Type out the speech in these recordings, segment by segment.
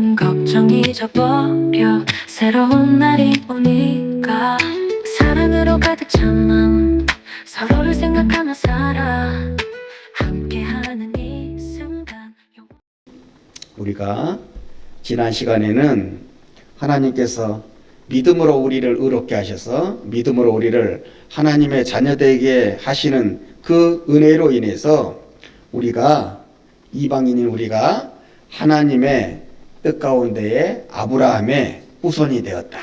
모든 걱정 잊어버려 새로운 날이 오니까 사랑으로 가득 찬 마음 서로를 생각하며 살아 함께하는 이 순간. 우리가 지난 시간에는 하나님께서 믿음으로 우리를 의롭게 하셔서 믿음으로 우리를 하나님의 자녀되게 하시는 그 은혜로 인해서 우리가 이방인인 우리가 하나님의 뜻 가운데에 아브라함의 후손이 되었다.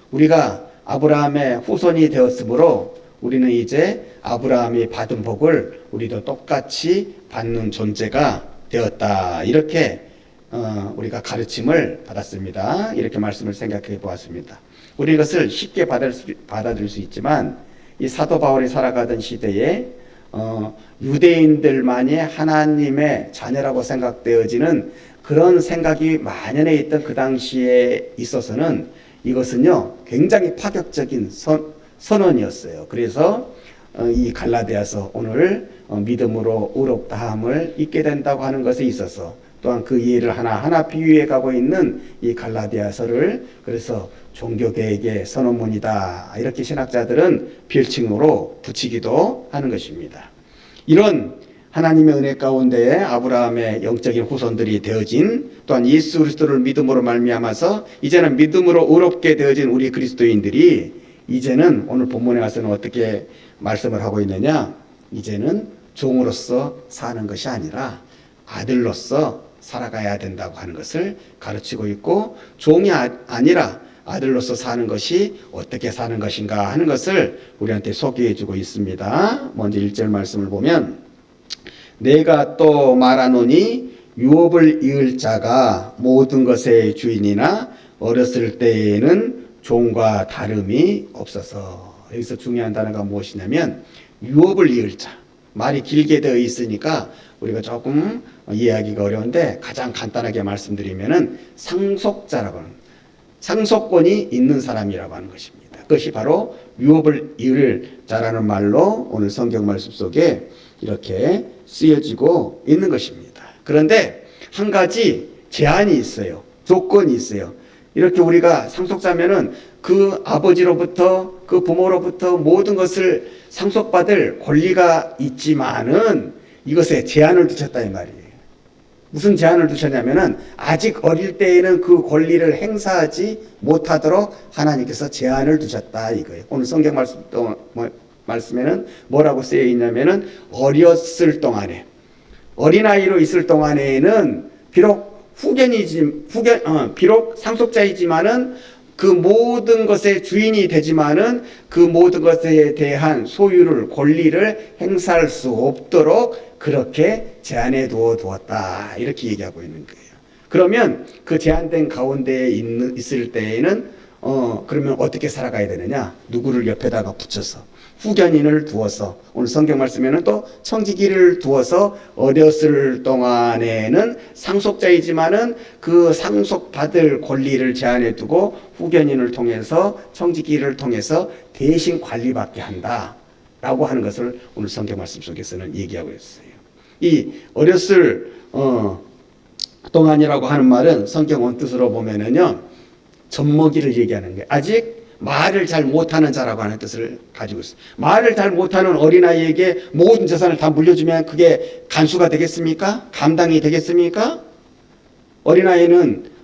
우리가 아브라함의 후손이 되었으므로 우리는 이제 아브라함이 받은 복을 우리도 똑같이 받는 존재가 되었다. 이렇게 우리가 가르침을 받았습니다. 이렇게 말씀을 생각해 보았습니다. 우리 이것을 쉽게 받아들일 수 있지만 이 사도 바울이 살아가던 시대에 유대인들만이 하나님의 자녀라고 생각되어지는 그런 생각이 만연해 있던 그 당시에 있어서는 이것은요 굉장히 파격적인 선언이었어요. 그래서 이 갈라디아서 오늘 믿음으로 의롭다함을 잊게 된다고 하는 것에 있어서 또한 그 이해를 하나하나 비유해 가고 있는 이 갈라디아서를 그래서 종교개혁의 선언문이다 이렇게 신학자들은 별칭으로 붙이기도 하는 것입니다. 이런 하나님의 은혜 가운데에 아브라함의 영적인 후손들이 되어진 또한 예수 그리스도를 믿음으로 말미암아서 이제는 믿음으로 의롭게 되어진 우리 그리스도인들이 이제는 오늘 본문에 와서는 어떻게 말씀을 하고 있느냐, 이제는 종으로서 사는 것이 아니라 아들로서 살아가야 된다고 하는 것을 가르치고 있고, 종이 아니라 아들로서 사는 것이 어떻게 사는 것인가 하는 것을 우리한테 소개해 주고 있습니다. 먼저 1절 말씀을 보면 내가 또 말하노니 유업을 이을 자가 모든 것의 주인이나 어렸을 때에는 종과 다름이 없어서. 여기서 중요한 단어가 무엇이냐면 유업을 이을 자. 말이 길게 되어 있으니까 우리가 조금 이해하기가 어려운데 가장 간단하게 말씀드리면은 상속자라고 하는, 상속권이 있는 사람이라고 하는 것입니다. 그것이 바로 유업을 이을 자라는 말로 오늘 성경 말씀 속에 이렇게 쓰여지고 있는 것입니다. 그런데 한 가지 제한이 있어요. 조건이 있어요. 이렇게 우리가 상속자면은 그 아버지로부터 그 부모로부터 모든 것을 상속받을 권리가 있지만은 이것에 제한을 두셨다 이 말이에요. 무슨 제한을 두셨냐면은 아직 어릴 때에는 그 권리를 행사하지 못하도록 하나님께서 제한을 두셨다 이거예요. 오늘 성경 말씀에는 뭐라고 쓰여 있냐면은 어렸을 동안에, 어린아이로 있을 동안에는 비록 비록 상속자이지만은 그 모든 것의 주인이 되지만은 그 모든 것에 대한 소유를, 권리를 행사할 수 없도록 그렇게 제한해 두었다. 이렇게 얘기하고 있는 거예요. 그러면 그 제한된 가운데에 있을 때에는 그러면 어떻게 살아가야 되느냐? 누구를 옆에다가 붙여서 후견인을 두어서, 오늘 성경 말씀에는 또 청지기를 두어서 어렸을 동안에는 상속자이지만은 그 상속받을 권리를 제한해 두고 후견인을 통해서, 청지기를 통해서 대신 관리받게 한다 라고 하는 것을 오늘 성경 말씀 속에서는 얘기하고 있어요. 이 어렸을 동안이라고 하는 말은 성경 원뜻으로 보면은요 젖먹이를 얘기하는 거예요. 아직 말을 잘 못하는 자라고 하는 뜻을 가지고 있어요. 말을 잘 못하는 어린아이에게 모든 재산을 다 물려주면 그게 간수가 되겠습니까? 감당이 되겠습니까? 어린아이는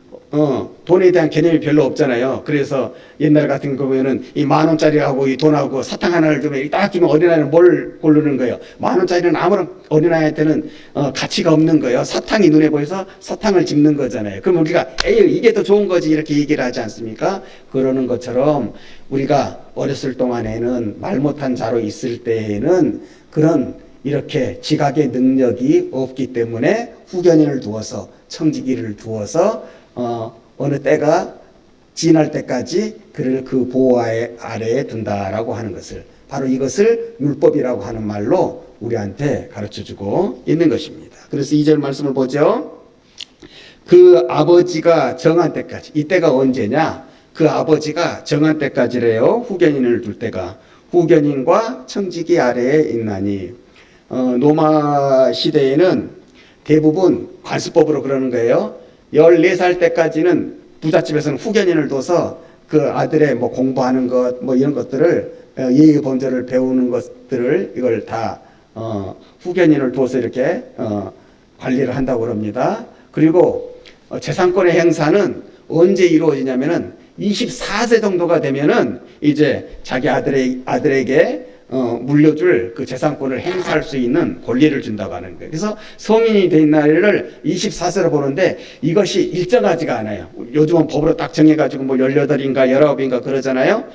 돈에 대한 개념이 별로 없잖아요. 그래서 옛날 같은 경우에는 이 10,000원짜리하고 이 돈하고 사탕 하나를 주면 딱 주면 어린아이는 뭘 고르는 거예요? 10,000원짜리는 아무런 어린아이한테는 가치가 없는 거예요. 사탕이 눈에 보여서 사탕을 집는 거잖아요. 그럼 우리가 에이 이게 더 좋은 거지 이렇게 얘기를 하지 않습니까? 그러는 것처럼 우리가 어렸을 동안에는 말 못한 자로 있을 때에는 그런 이렇게 지각의 능력이 없기 때문에 후견인을 두어서, 청지기를 두어서 어느 때가 지날 때까지 그를 그 보호 아래에 둔다라고 하는 것을, 바로 이것을 율법이라고 하는 말로 우리한테 가르쳐주고 있는 것입니다. 그래서 2절 말씀을 보죠. 그 아버지가 정한 때까지, 이때가 언제냐? 그 아버지가 정한 때까지래요. 후견인을 둘 때가 후견인과 청지기 아래에 있나니. 로마 시대에는 대부분 관습법으로 그러는 거예요. 14살 때까지는 부잣집에서는 후견인을 둬서 그 아들의 뭐 공부하는 것, 뭐 이런 것들을 예의 범절을 배우는 것들을 이걸 다 후견인을 둬서 이렇게 관리를 한다고 합니다. 그리고 재산권의 행사는 언제 이루어지냐면은 24세 정도가 되면은 이제 자기 아들에게 물려줄 그 재산권을 행사할 수 있는 권리를 준다고 하는 거예요. 그래서 성인이 된 날을 24세로 보는데 이것이 일정하지가 않아요. 요즘은 법으로 딱 정해가지고 뭐 18인가 19인가 그러잖아요.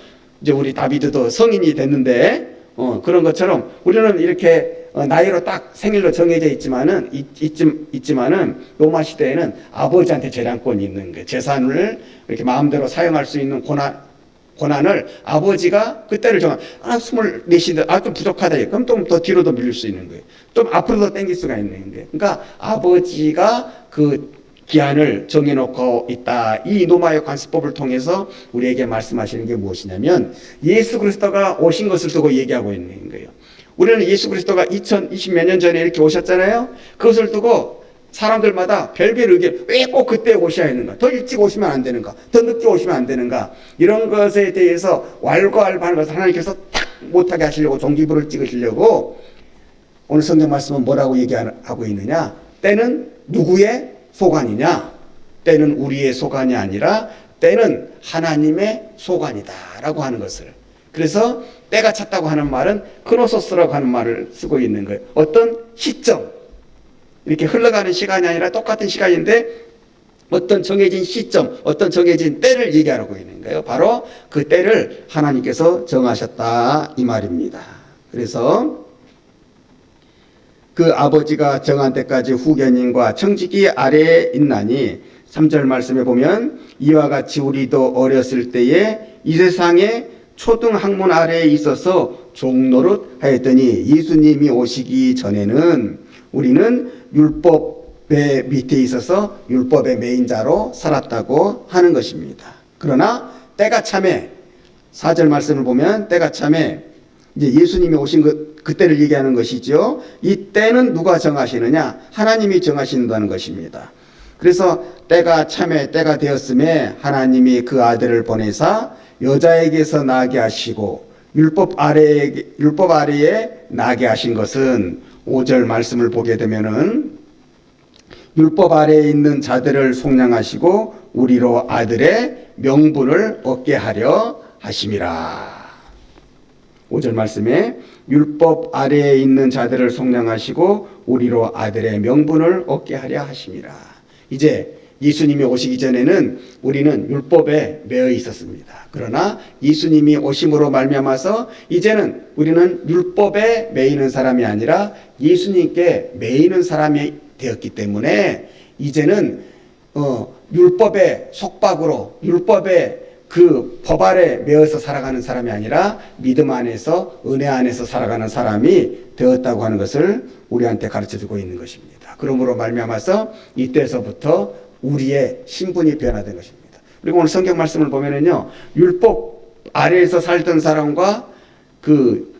이제 우리 다비드도 성인이 됐는데 그런 것처럼 우리는 이렇게 나이로 딱 생일로 정해져 있지만은 로마 시대에는 아버지한테 재량권이 있는 거예요. 재산을 이렇게 마음대로 사용할 수 있는 권한을 아버지가 그때를 정한 24인데 좀 부족하다. 그럼 좀 더 뒤로도 밀릴 수 있는 거예요. 좀 앞으로 더 당길 수가 있는 거예요. 그러니까 아버지가 그 기한을 정해놓고 있다. 이 노마의 관습법을 통해서 우리에게 말씀하시는 게 무엇이냐면 예수 그리스도가 오신 것을 두고 얘기하고 있는 거예요. 우리는 예수 그리스도가 2020몇 년 전에 이렇게 오셨잖아요. 그것을 두고 사람들마다 별별 의견, 왜 꼭 그때 오셔야 하는가? 더 일찍 오시면 안 되는가? 더 늦게 오시면 안 되는가? 이런 것에 대해서 왈가왈부하는 것을 하나님께서 탁 못하게 하시려고 종기부를 찍으시려고 오늘 성경 말씀은 뭐라고 얘기하고 있느냐? 때는 누구의 소관이냐? 때는 우리의 소관이 아니라 때는 하나님의 소관이다 라고 하는 것을. 그래서 때가 찼다고 하는 말은 크노소스라고 하는 말을 쓰고 있는 거예요. 어떤 시점, 이렇게 흘러가는 시간이 아니라 똑같은 시간인데 어떤 정해진 시점, 어떤 정해진 때를 얘기하고 있는 거예요. 바로 그 때를 하나님께서 정하셨다 이 말입니다. 그래서 그 아버지가 정한 때까지 후견인과 청지기 아래에 있나니 3절 말씀에 보면 이와 같이 우리도 어렸을 때에 이 세상에 초등학문 아래에 있어서 종노릇 하였더니 예수님이 오시기 전에는 우리는 율법의 밑에 있어서 율법의 매인자로 살았다고 하는 것입니다. 그러나 때가 참에 4절 말씀을 보면 때가 참에 이제 예수님이 오신 그때를 얘기하는 것이죠. 이 때는 누가 정하시느냐? 하나님이 정하신다는 것입니다. 그래서 때가 참에 때가 되었음에 하나님이 그 아들을 보내사 여자에게서 나게 하시고 율법 아래에 나게 하신 것은 5절 말씀을 보게 되면은 율법 아래에 있는 자들을 속량하시고 우리로 아들의 명분을 얻게 하려 하심이라. 5절 말씀에 율법 아래에 있는 자들을 속량하시고 우리로 아들의 명분을 얻게 하려 하심이라. 이제 예수님이 오시기 전에는 우리는 율법에 매여 있었습니다. 그러나 예수님이 오심으로 말미암아서 이제는 우리는 율법에 매이는 사람이 아니라 예수님께 매이는 사람이 되었기 때문에 이제는 율법의 속박으로 율법의 그 법 아래 매어서 살아가는 사람이 아니라 믿음 안에서 은혜 안에서 살아가는 사람이 되었다고 하는 것을 우리한테 가르쳐주고 있는 것입니다. 그러므로 말미암아서 이때서부터 우리의 신분이 변화된 것입니다. 그리고 오늘 성경 말씀을 보면은요, 율법 아래에서 살던 사람과 그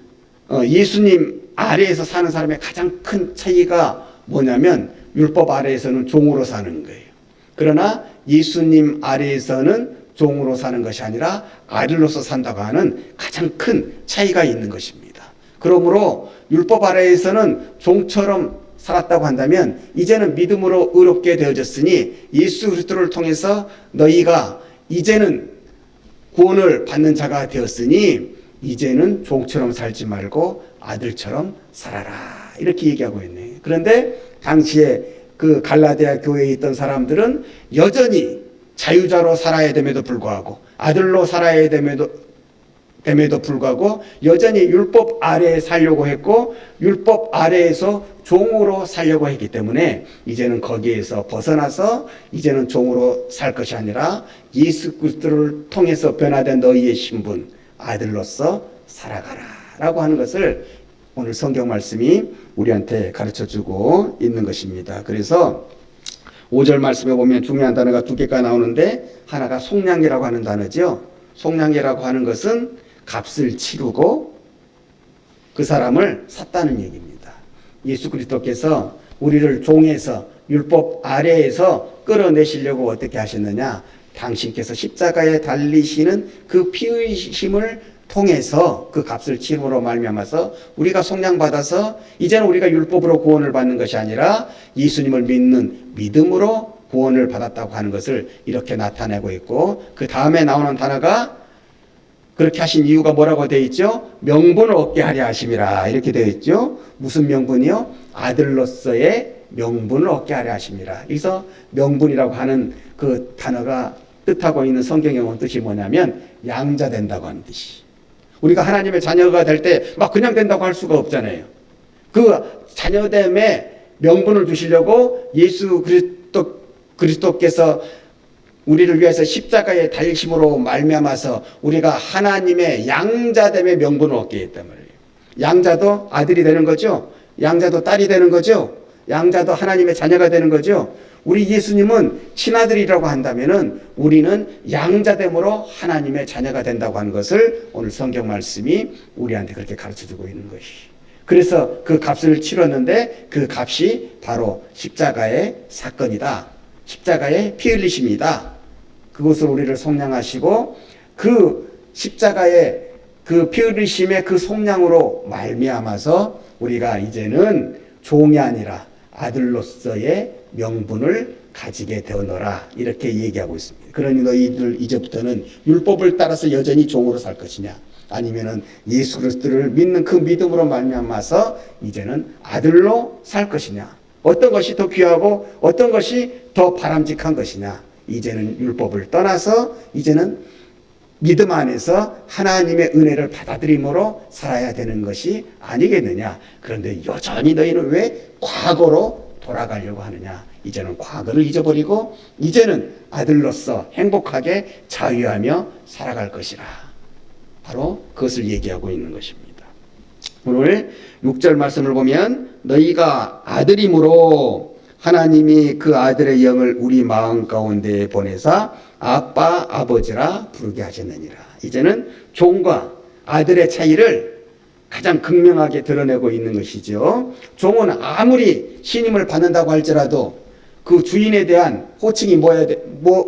예수님 아래에서 사는 사람의 가장 큰 차이가 뭐냐면 율법 아래에서는 종으로 사는 거예요. 그러나 예수님 아래에서는 종으로 사는 것이 아니라 아들로서 산다고 하는 가장 큰 차이가 있는 것입니다. 그러므로 율법 아래에서는 종처럼 살았다고 한다면 이제는 믿음으로 의롭게 되어졌으니 예수 그리스도를 통해서 너희가 이제는 구원을 받는 자가 되었으니 이제는 종처럼 살지 말고 아들처럼 살아라 이렇게 얘기하고 있네요. 그런데 당시에 그 갈라디아 교회에 있던 사람들은 여전히 자유자로 살아야 됨에도 불구하고 아들로 살아야 됨에도 불구하고 여전히 율법 아래에 살려고 했고 율법 아래에서 종으로 살려고 했기 때문에 이제는 거기에서 벗어나서 이제는 종으로 살 것이 아니라 예수 그리스도를 통해서 변화된 너희의 신분 아들로서 살아가라 라고 하는 것을 오늘 성경 말씀이 우리한테 가르쳐주고 있는 것입니다. 그래서 5절 말씀에 보면 중요한 단어가 두 개가 나오는데 하나가 속량이라고 하는 단어죠. 속량이라고 하는 것은 값을 치르고 그 사람을 샀다는 얘기입니다. 예수 그리스도께서 우리를 종에서 율법 아래에서 끌어내시려고 어떻게 하셨느냐? 당신께서 십자가에 달리시는 그 피 흘리심을 통해서 그 값을 치름으로 말미암아서 우리가 속량받아서 이제는 우리가 율법으로 구원을 받는 것이 아니라 예수님을 믿는 믿음으로 구원을 받았다고 하는 것을 이렇게 나타내고 있고, 그 다음에 나오는 단어가 그렇게 하신 이유가 뭐라고 되어 있죠? 명분을 얻게 하려 하심이라 이렇게 되어 있죠. 무슨 명분이요? 아들로서의 명분을 얻게 하려 하심이라. 그래서 명분이라고 하는 그 단어가 뜻하고 있는 성경의 원 뜻이 뭐냐면 양자 된다고 하는 뜻이. 우리가 하나님의 자녀가 될 때 막 그냥 된다고 할 수가 없잖아요. 그 자녀됨에 명분을 두시려고 예수 그리스도께서 우리를 위해서 십자가에 달리심으로 말미암아서 우리가 하나님의 양자됨의 명분을 얻게 했단 말이에요. 양자도 아들이 되는 거죠. 양자도 딸이 되는 거죠. 양자도 하나님의 자녀가 되는 거죠. 우리 예수님은 친아들이라고 한다면은 우리는 양자됨으로 하나님의 자녀가 된다고 하는 것을 오늘 성경 말씀이 우리한테 그렇게 가르쳐주고 있는 것이. 그래서 그 값을 치렀는데 그 값이 바로 십자가의 사건이다. 십자가의 피 흘리심이다. 그것을 우리를 속량하시고 그 십자가의 그 피 흘리심의 그 속량으로 말미암아서 우리가 이제는 종이 아니라 아들로서의 명분을 가지게 되어노라 이렇게 얘기하고 있습니다. 그러니 너희들 이제부터는 율법을 따라서 여전히 종으로 살 것이냐, 아니면은 예수 그리스도를 믿는 그 믿음으로 말미암아서 이제는 아들로 살 것이냐, 어떤 것이 더 귀하고 어떤 것이 더 바람직한 것이냐, 이제는 율법을 떠나서 이제는 믿음 안에서 하나님의 은혜를 받아들임으로 살아야 되는 것이 아니겠느냐. 그런데 여전히 너희는 왜 과거로 돌아가려고 하느냐. 이제는 과거를 잊어버리고 이제는 아들로서 행복하게 자유하며 살아갈 것이라. 바로 그것을 얘기하고 있는 것입니다. 오늘 6절 말씀을 보면 너희가 아들이므로 하나님이 그 아들의 영을 우리 마음 가운데 보내사 아빠 아버지라 부르게 하셨느니라. 이제는 종과 아들의 차이를 가장 극명하게 드러내고 있는 것이죠. 종은 아무리 신임을 받는다고 할지라도 그 주인에 대한 호칭이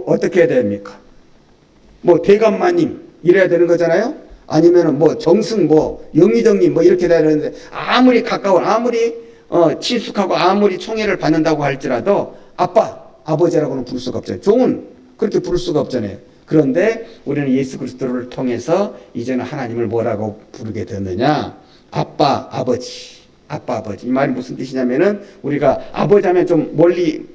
어떻게 해야 됩니까? 대감마님 이래야 되는 거잖아요. 아니면은 정승 영의정님 이렇게 돼야 되는데, 아무리 가까운, 아무리 친숙하고 아무리 총애를 받는다고 할지라도 아빠 아버지라고는 부를 수가 없잖아요. 종은 그렇게 부를 수가 없잖아요. 그런데 우리는 예수 그리스도를 통해서 이제는 하나님을 뭐라고 부르게 되느냐? 아빠, 아버지. 아빠, 아버지. 이 말이 무슨 뜻이냐면은 우리가 아버지 하면 좀 멀리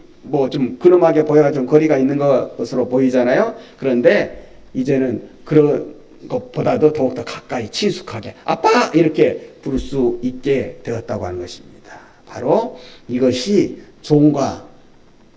좀 근엄하게 보여가 좀 거리가 있는 것으로 보이잖아요. 그런데 이제는 그런 것보다도 더욱더 가까이 친숙하게 아빠 이렇게 부를 수 있게 되었다고 하는 것입니다. 바로 이것이 종과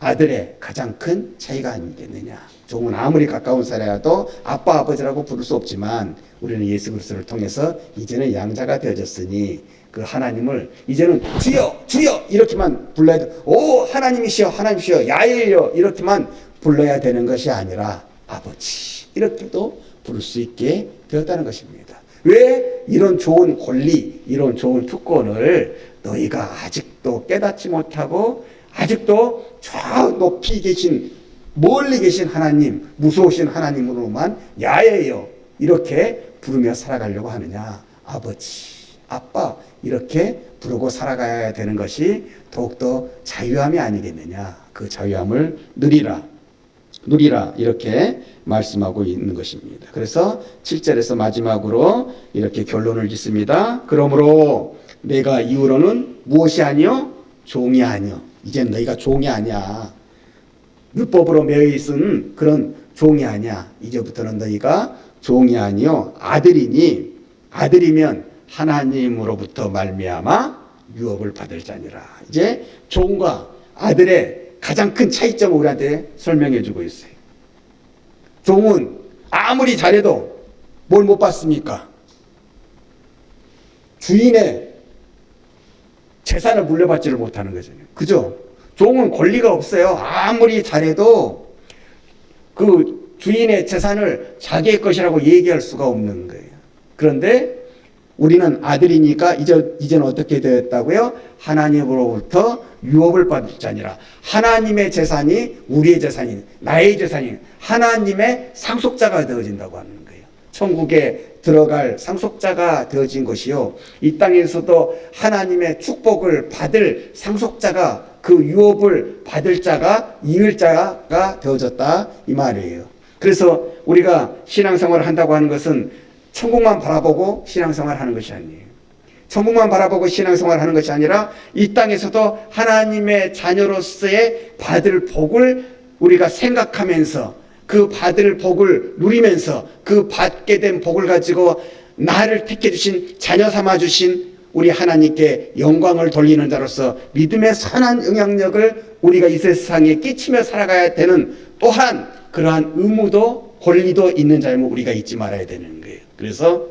아들의 가장 큰 차이가 아니겠느냐. 종은 아무리 가까운 사람이라도 아빠 아버지라고 부를 수 없지만 우리는 예수 그리스도를 통해서 이제는 양자가 되어졌으니 그 하나님을 이제는 주여 주여 이렇게만 불러야 돼. 오 하나님이시여 하나님이시여 야훼여 이렇게만 불러야 되는 것이 아니라 아버지 이렇게도 부를 수 있게 되었다는 것입니다. 왜 이런 좋은 권리, 이런 좋은 특권을 너희가 아직도 깨닫지 못하고 아직도 저 높이 계신 멀리 계신 하나님, 무서우신 하나님으로만 야훼여 이렇게 부르며 살아가려고 하느냐. 아버지, 아빠 이렇게 부르고 살아가야 되는 것이 더욱더 자유함이 아니겠느냐. 그 자유함을 누리라 이렇게 말씀하고 있는 것입니다. 그래서 7절에서 마지막으로 이렇게 결론을 짓습니다. 그러므로 내가 이후로는 무엇이 아니요? 종이 아니요. 이젠 너희가 종이 아니야. 율법으로 매여 있은 그런 종이 아니야. 이제부터는 너희가 종이 아니요 아들이니 아들이면 하나님으로부터 말미암아 유업을 받을 자니라. 이제 종과 아들의 가장 큰 차이점을 우리한테 설명해 주고 있어요. 종은 아무리 잘해도 뭘 못 받습니까? 주인의 재산을 물려받지를 못하는 거잖아요. 그죠? 종은 권리가 없어요. 아무리 잘해도 그 주인의 재산을 자기의 것이라고 얘기할 수가 없는 거예요. 그런데 우리는 아들이니까 이제는 어떻게 되었다고요? 하나님으로부터 유업을 받을 자 아니라 하나님의 재산이 우리의 재산이 나의 재산이 하나님의 상속자가 되어진다고 하는 거예요. 천국에 들어갈 상속자가 되어진 것이요, 이 땅에서도 하나님의 축복을 받을 상속자가, 그 유업을 받을 자가, 이을 자가 되어졌다 이 말이에요. 그래서 우리가 신앙생활을 한다고 하는 것은 천국만 바라보고 신앙생활을 하는 것이 아니에요. 천국만 바라보고 신앙생활을 하는 것이 아니라 이 땅에서도 하나님의 자녀로서의 받을 복을 우리가 생각하면서 그 받을 복을 누리면서 그 받게 된 복을 가지고 나를 택해 주신, 자녀 삼아 주신 우리 하나님께 영광을 돌리는 자로서 믿음의 선한 영향력을 우리가 이 세상에 끼치며 살아가야 되는, 또한 그러한 의무도 권리도 있는 자임을 우리가 잊지 말아야 되는 거예요. 그래서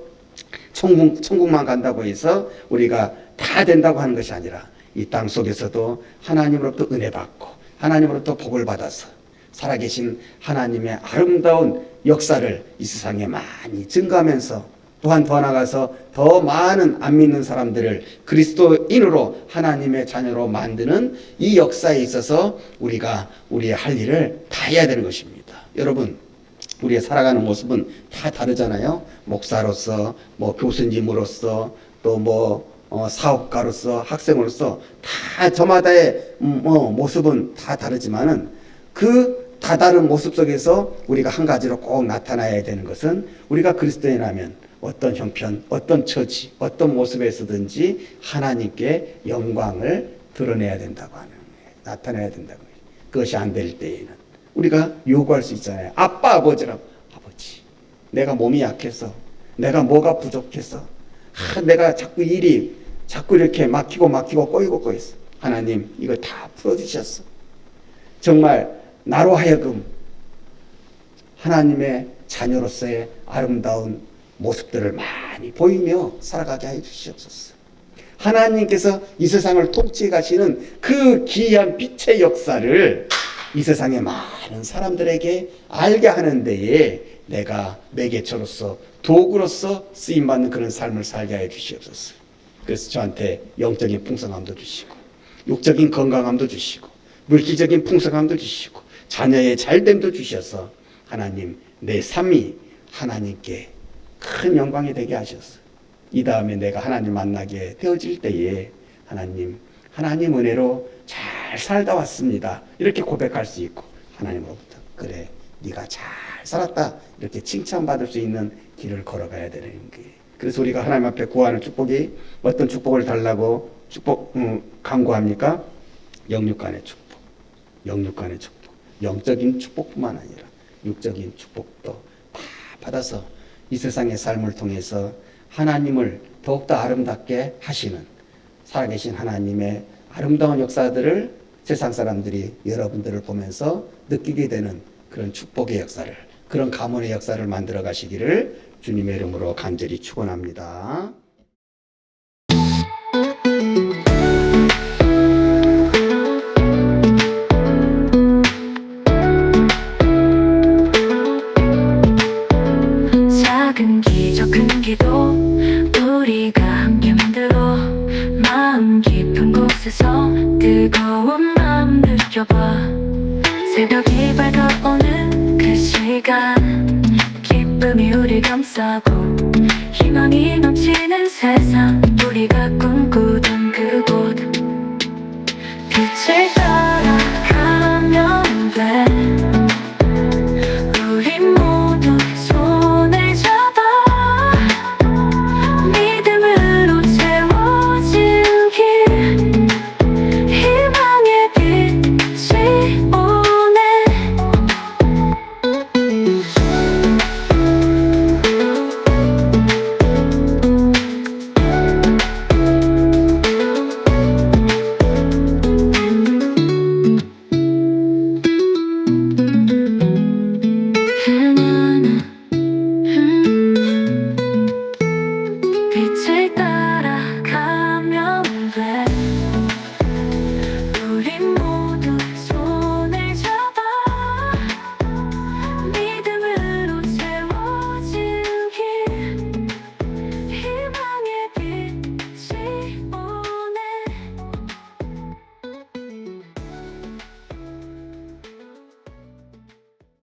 천국만 간다고 해서 우리가 다 된다고 하는 것이 아니라 이 땅 속에서도 하나님으로부터 은혜 받고 하나님으로부터 복을 받아서 살아계신 하나님의 아름다운 역사를 이 세상에 많이 증거하면서, 또한 더 나아가서 더 많은 안 믿는 사람들을 그리스도인으로 하나님의 자녀로 만드는 이 역사에 있어서 우리가 우리의 할 일을 다 해야 되는 것입니다. 여러분, 우리의 살아가는 모습은 다 다르잖아요. 목사로서, 교수님으로서, 또 사업가로서, 학생으로서 다 저마다의 모습은 다 다르지만은 그 다 다른 모습 속에서 우리가 한 가지로 꼭 나타나야 되는 것은, 우리가 그리스도인이라면 어떤 형편, 어떤 처지, 어떤 모습에서든지 하나님께 영광을 드러내야 된다고 하는 거예요. 나타내야 된다고 해요. 그것이 안 될 때에는 우리가 요구할 수 있잖아요. 아빠, 아버지라고. 아버지, 내가 몸이 약해서, 내가 뭐가 부족해서, 내가 자꾸 일이 자꾸 이렇게 막히고 꼬이고 하나님, 이거 다 풀어주셨어. 정말 나로 하여금 하나님의 자녀로서의 아름다운 모습들을 많이 보이며 살아가게 해 주시옵소서. 하나님께서 이 세상을 통치해 가시는 그 기이한 빛의 역사를 이 세상의 많은 사람들에게 알게 하는 데에 내가 매개처로서, 도구로서 쓰임받는 그런 삶을 살게 해 주시옵소서. 그래서 저한테 영적인 풍성함도 주시고, 육적인 건강함도 주시고, 물질적인 풍성함도 주시고, 자녀의 잘됨도 주셔서 하나님, 내 삶이 하나님께 큰 영광이 되게 하셨어요. 이 다음에 내가 하나님 만나게 되어질 때에 하나님 은혜로 잘 살다 왔습니다, 이렇게 고백할 수 있고, 하나님으로부터 그래, 네가 잘 살았다, 이렇게 칭찬받을 수 있는 길을 걸어가야 되는 거예요. 그래서 우리가 하나님 앞에 구하는 축복이, 어떤 축복을 달라고 간구합니까? 영육간의 축복, 영육간의 축복. 영적인 축복뿐만 아니라 육적인 축복도 다 받아서 이 세상의 삶을 통해서 하나님을 더욱더 아름답게 하시는, 살아계신 하나님의 아름다운 역사들을 세상 사람들이 여러분들을 보면서 느끼게 되는 그런 축복의 역사를, 그런 가문의 역사를 만들어 가시기를 주님의 이름으로 간절히 축원합니다. 작은 기적 큰 기도 우리가 함께 만들어 마음 깊은 곳에서 뜨거운 마음 느껴봐. 새벽이 밝아오는 그 시간, 기쁨이 우리 감싸고 희망이 넘치는 세상, 우리가 꿈꾸는